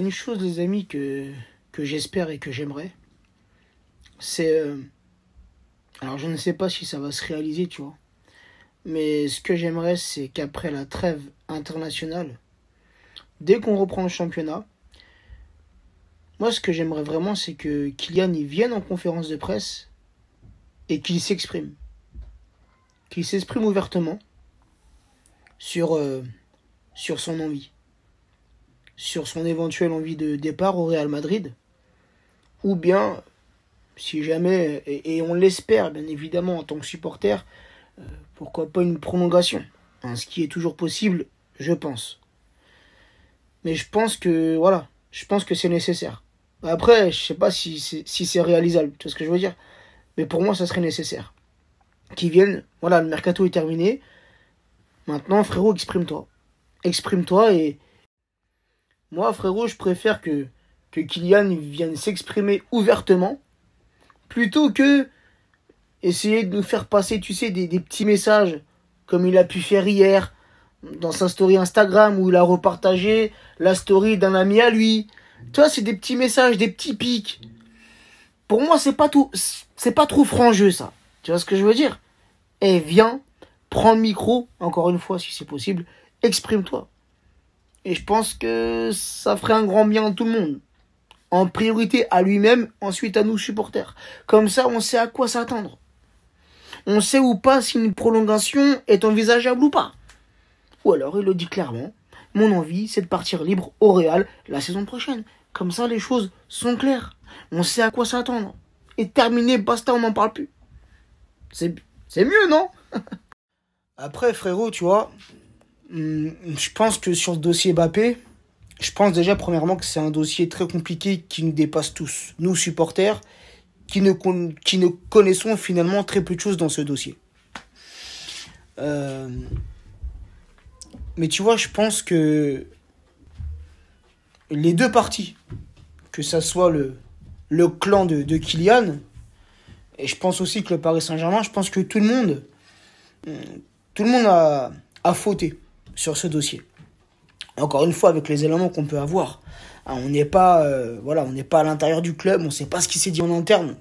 une chose, les amis, que j'espère et que j'aimerais. C'est... alors, je ne sais pas si ça va se réaliser, tu vois. Mais ce que j'aimerais, c'est qu'après la trêve internationale, dès qu'on reprend le championnat, moi, ce que j'aimerais vraiment, c'est que Kylian il vienne en conférence de presse et qu'il s'exprime. Qu'il s'exprime ouvertement sur, sur son envie. Sur son éventuelle envie de départ au Real Madrid. Ou bien, si jamais, et on l'espère bien évidemment en tant que supporter, pourquoi pas une prolongation. Hein, ce qui est toujours possible, je pense. Mais je pense que, voilà, je pense que c'est nécessaire. Après, je sais pas si c'est réalisable, tu vois ce que je veux dire. Mais pour moi, ça serait nécessaire. Qu'ils viennent, voilà, le mercato est terminé. Maintenant, frérot, exprime-toi. Exprime-toi et... moi, frérot, je préfère que Kylian vienne s'exprimer ouvertement plutôt que essayer de nous faire passer, tu sais, des petits messages comme il a pu faire hier dans sa story Instagram où il a repartagé la story d'un ami à lui. Tu vois, c'est des petits messages, des petits pics. Pour moi, c'est pas trop franc jeu, ça. Tu vois ce que je veux dire? Eh, viens, prends le micro, encore une fois, si c'est possible, exprime-toi. Et je pense que ça ferait un grand bien à tout le monde. En priorité à lui-même, ensuite à nous supporters. Comme ça, on sait à quoi s'attendre. On sait ou pas si une prolongation est envisageable ou pas. Ou alors il le dit clairement, mon envie c'est de partir libre au Real la saison prochaine. Comme ça les choses sont claires. On sait à quoi s'attendre. Et terminé, basta, on n'en parle plus. C'est mieux, non? Après frérot, tu vois, je pense que sur le dossier Mbappé, je pense déjà premièrement que c'est un dossier très compliqué qui nous dépasse tous. Nous supporters, qui ne connaissons finalement très peu de choses dans ce dossier. Mais tu vois, je pense que les deux parties, que ça soit le clan de Kylian, et je pense aussi que le Paris Saint-Germain, je pense que tout le monde a fauté sur ce dossier. Encore une fois, avec les éléments qu'on peut avoir. On n'est pas, on n'est pas à l'intérieur du club, on ne sait pas ce qui s'est dit en interne.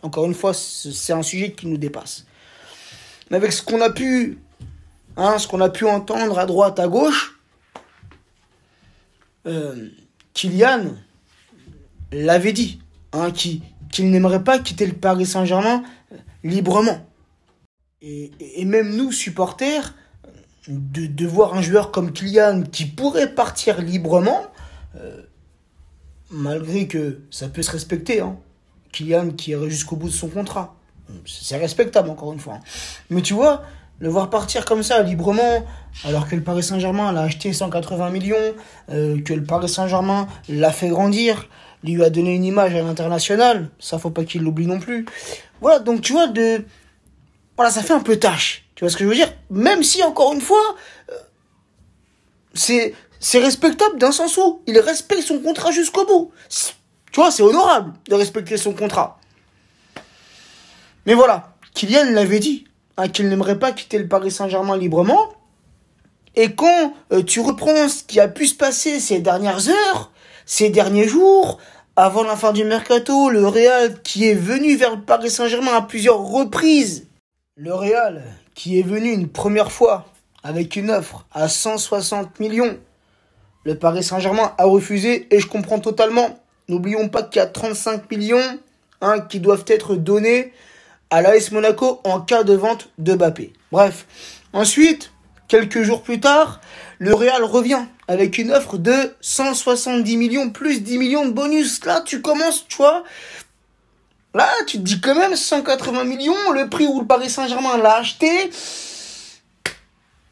Encore une fois, c'est un sujet qui nous dépasse. Mais avec ce qu'on a pu entendre à droite, à gauche, Kylian l'avait dit, qu'il n'aimerait pas quitter le Paris Saint-Germain librement. Et même nous, supporters, de voir un joueur comme Kylian qui pourrait partir librement, malgré que ça peut se respecter, hein. Kylian qui irait jusqu'au bout de son contrat. C'est respectable, encore une fois. Hein. Mais tu vois, le voir partir comme ça, librement, alors que le Paris Saint-Germain l'a acheté 180 millions, que le Paris Saint-Germain l'a fait grandir, lui a donné une image à l'international, ça faut pas qu'il l'oublie non plus. Voilà, donc tu vois, voilà, ça fait un peu tâche. Tu vois ce que je veux dire? Même si, encore une fois, c'est respectable d'un sens où il respecte son contrat jusqu'au bout. Tu vois, c'est honorable de respecter son contrat. Mais voilà, Kylian l'avait dit, hein, qu'il n'aimerait pas quitter le Paris Saint-Germain librement. Et quand tu reprends ce qui a pu se passer ces dernières heures, ces derniers jours, avant la fin du mercato, le Real qui est venu vers le Paris Saint-Germain à plusieurs reprises. Le Real qui est venu une première fois avec une offre à 160 millions. Le Paris Saint-Germain a refusé et je comprends totalement. N'oublions pas qu'il y a 35 millions qui doivent être donnés à l'AS Monaco en cas de vente de Mbappé. Bref, ensuite, quelques jours plus tard, le Real revient avec une offre de 170 millions plus 10 millions de bonus. Là, tu commences, tu vois, là, tu te dis quand même 180 millions, le prix où le Paris Saint-Germain l'a acheté,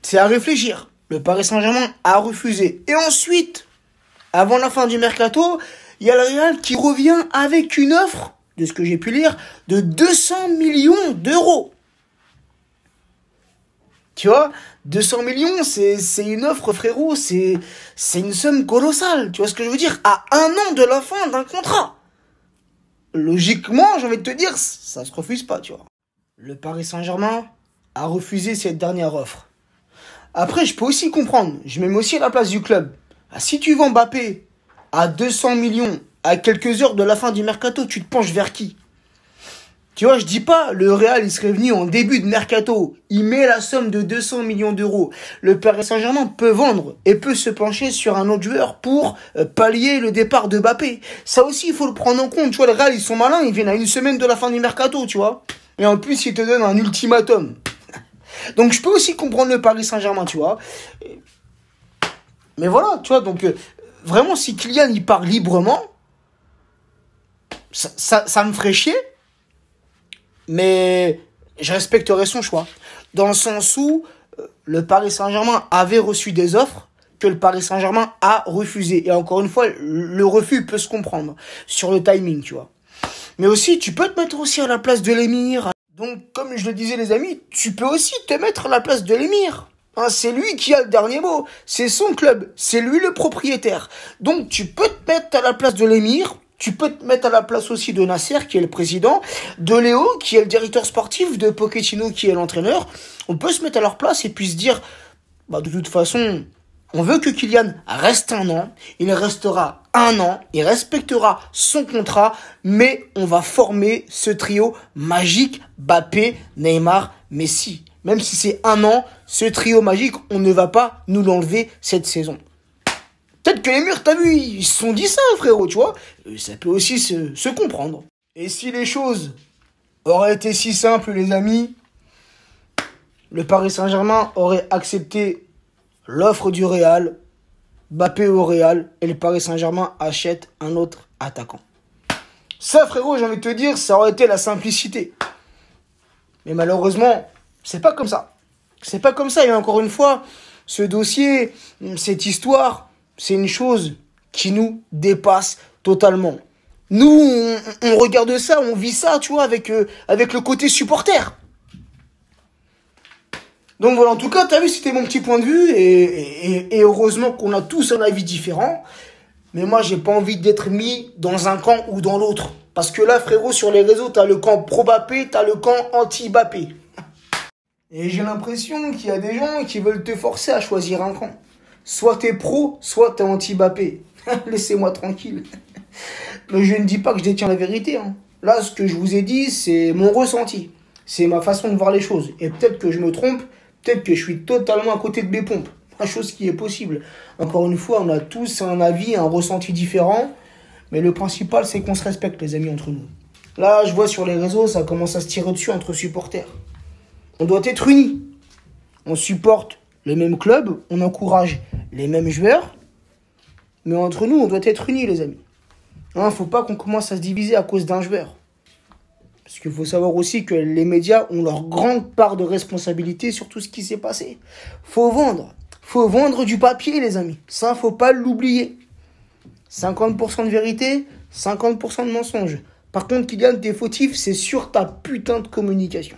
c'est à réfléchir. Le Paris Saint-Germain a refusé. Et ensuite, avant la fin du mercato, il y a le Real qui revient avec une offre, de ce que j'ai pu lire, de 200 millions d'euros. Tu vois, 200 millions, c'est une offre, frérot, c'est une somme colossale. Tu vois ce que je veux dire? À 1 an de la fin d'un contrat. Logiquement, j'ai envie de te dire, ça se refuse pas, tu vois. Le Paris Saint-Germain a refusé cette dernière offre. Après, je peux aussi comprendre, je me mets aussi à la place du club. Si tu vends Mbappé à 200 millions, à quelques heures de la fin du mercato, tu te penches vers qui? Tu vois, je dis pas, le Real, il serait venu en début de mercato. Il met la somme de 200 millions d'euros. Le Paris Saint-Germain peut vendre et peut se pencher sur un autre joueur pour pallier le départ de Mbappé. Ça aussi, il faut le prendre en compte. Tu vois, le Real, ils sont malins. Ils viennent à une semaine de la fin du mercato, tu vois. Et en plus, ils te donnent un ultimatum. Donc, je peux aussi comprendre le Paris Saint-Germain, tu vois. Mais voilà, tu vois, donc, vraiment, si Kylian, il part librement, ça me ferait chier. Mais je respecterai son choix. Dans le sens où le Paris Saint-Germain avait reçu des offres que le Paris Saint-Germain a refusé. Et encore une fois, le refus peut se comprendre sur le timing, tu vois. Mais aussi, tu peux te mettre aussi à la place de l'émir. Donc, comme je le disais, les amis, tu peux aussi te mettre à la place de l'émir. Hein, c'est lui qui a le dernier mot. C'est son club. C'est lui le propriétaire. Donc, tu peux te mettre à la place de l'émir. Tu peux te mettre à la place aussi de Nasser, qui est le président, de Léo, qui est le directeur sportif, de Pochettino, qui est l'entraîneur. On peut se mettre à leur place et puis se dire, bah, de toute façon, on veut que Kylian reste un an. Il restera un an. Il respectera son contrat. Mais on va former ce trio magique, Mbappé, Neymar, Messi. Même si c'est un an, ce trio magique, on ne va pas nous l'enlever cette saison. Peut-être que les murs, t'as vu, ils se sont dit ça, frérot, tu vois. Ça peut aussi se comprendre. Et si les choses auraient été si simples, les amis, le Paris Saint-Germain aurait accepté l'offre du Real, Mbappé au Real, et le Paris Saint-Germain achète un autre attaquant. Ça, frérot, j'ai envie de te dire, ça aurait été la simplicité. Mais malheureusement, c'est pas comme ça. C'est pas comme ça. Et encore une fois, ce dossier, cette histoire, c'est une chose qui nous dépasse totalement. Nous, on regarde ça, on vit ça, tu vois, avec le côté supporter. Donc voilà, en tout cas, t'as vu, c'était mon petit point de vue. Et heureusement qu'on a tous un avis différent. Mais moi, j'ai pas envie d'être mis dans un camp ou dans l'autre. Parce que là, frérot, sur les réseaux, t'as le camp pro-Mbappé, t'as le camp anti-Mbappé. Et j'ai l'impression qu'il y a des gens qui veulent te forcer à choisir un camp. Soit t'es pro, soit t'es anti-Mbappé. Laissez-moi tranquille. Mais je ne dis pas que je détiens la vérité. Hein. Là, ce que je vous ai dit, c'est mon ressenti. C'est ma façon de voir les choses. Et peut-être que je me trompe, peut-être que je suis totalement à côté de mes pompes. La chose qui est possible. Encore une fois, on a tous un avis, un ressenti différent. Mais le principal, c'est qu'on se respecte, les amis, entre nous. Là, je vois sur les réseaux, ça commence à se tirer dessus entre supporters. On doit être unis. On supporte le même club, on encourage les mêmes joueurs, mais entre nous, on doit être unis, les amis. Hein, faut pas qu'on commence à se diviser à cause d'un joueur. Parce qu'il faut savoir aussi que les médias ont leur grande part de responsabilité sur tout ce qui s'est passé. Faut vendre du papier, les amis. Ça, faut pas l'oublier. 50% de vérité, 50% de mensonge. Par contre, Kylian, t'es fautif, c'est sur ta putain de communication.